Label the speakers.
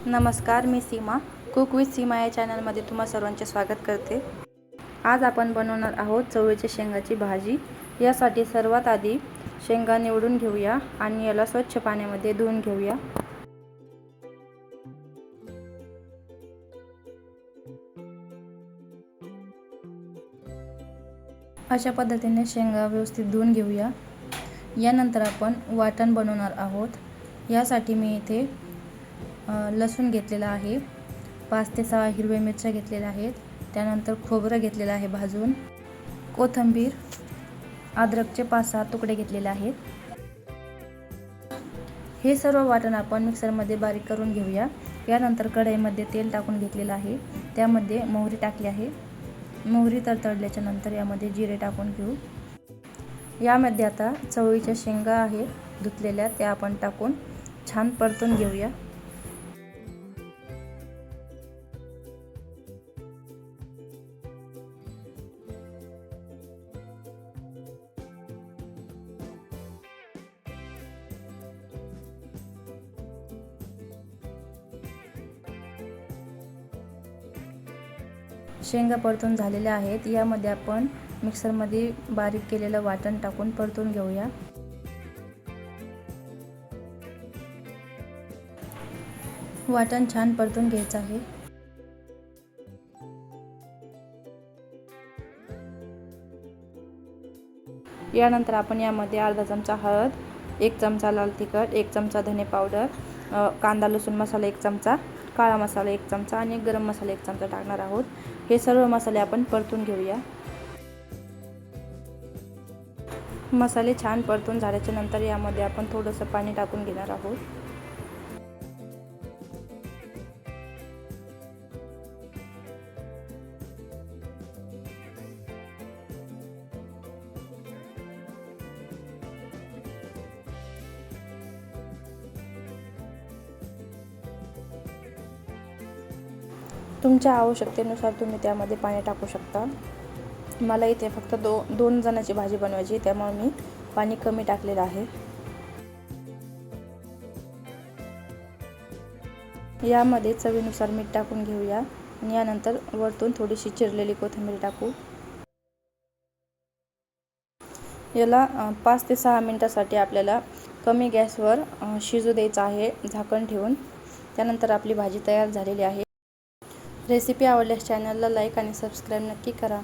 Speaker 1: नमस्कार, मी सीमा cook with सीमा या चॅनलमध्ये तुम्हा सर्वांचे स्वागत करते। आज आपण बनवणार आहोत चवळीच्या शेंगाची भाजी। यासाठी सर्वात आधी शेंगा निवडून घेऊया आणि याला स्वच्छ पाण्यामध्ये धुवून घेऊया। अशा पद्धतीने शेंगा व्यवस्थित धुवून घेऊया। यानंतर आपण वाटण बनवणार आहोत। यासाठी मी इथे लसूण घेतलेला आहे, 5 ते 6 हिरव्या मिरच्या घेतलेल्या आहेत, त्यानंतर खोबरं घेतलेलं आहे भाजून, कोथिंबीर, अद्रकचे 5-6 तुकडे घेतलेले आहेत। हे सर्व वाटण आपण मिक्सरमध्ये बारीक करून घेऊया। यानंतर कढईमध्ये तेल टाकून घेतलेलं आहे, त्यामध्ये मोहरी टाकली आहे। मोहरी तडतडल्याच्या नंतर यामध्ये जिरे टाकून घेऊ। यामध्ये आता चवळीच्या शेंगा आहेत धुतलेल्या, त्या आपण टाकून छान परतून घेऊया। शेंगा परतून झालेल्या आहेत। यामध्ये आपण मिक्सरमध्ये बारीक केलेलं वाटण टाकून परतून घेऊया। वाटण छान परतून घ्यायचं आहे। यानंतर आपण यामध्ये अर्धा चमचा हळद, 1 चमचा लाल तिखट, 1 चमचा धने पावडर, कांदा लसूण मसाला 1 चमचा, काळा मसाला 1 चमचा आणि गरम मसाला 1 चमचा टाकणार आहोत। हे सर्व मसाले आपण परतून घेऊया। मसाले छान परतून झाल्याच्या नंतर यामध्ये आपण थोडंसं पाणी टाकून घेणार आहोत। तुमच्या आवश्यकतेनुसार तुम्ही त्यामध्ये पाणी टाकू शकता। मला इथे फक्त दोन जणांची भाजी बनवायची, त्यामुळे मी पाणी कमी टाकलेलं आहे। यामध्ये चवीनुसार मीठ टाकून घेऊया आणि यानंतर वरतून थोडीशी चिरलेली कोथिंबीर टाकू। याला 5 ते 6 मिनिटांसाठी आपल्याला कमी गॅसवर शिजू द्यायचं आहे झाकण ठेवून। त्यानंतर आपली भाजी तयार झालेली आहे। रेसिपी आवडल्यास चॅनलला लाईक आणि सबस्क्राईब नक्की करा।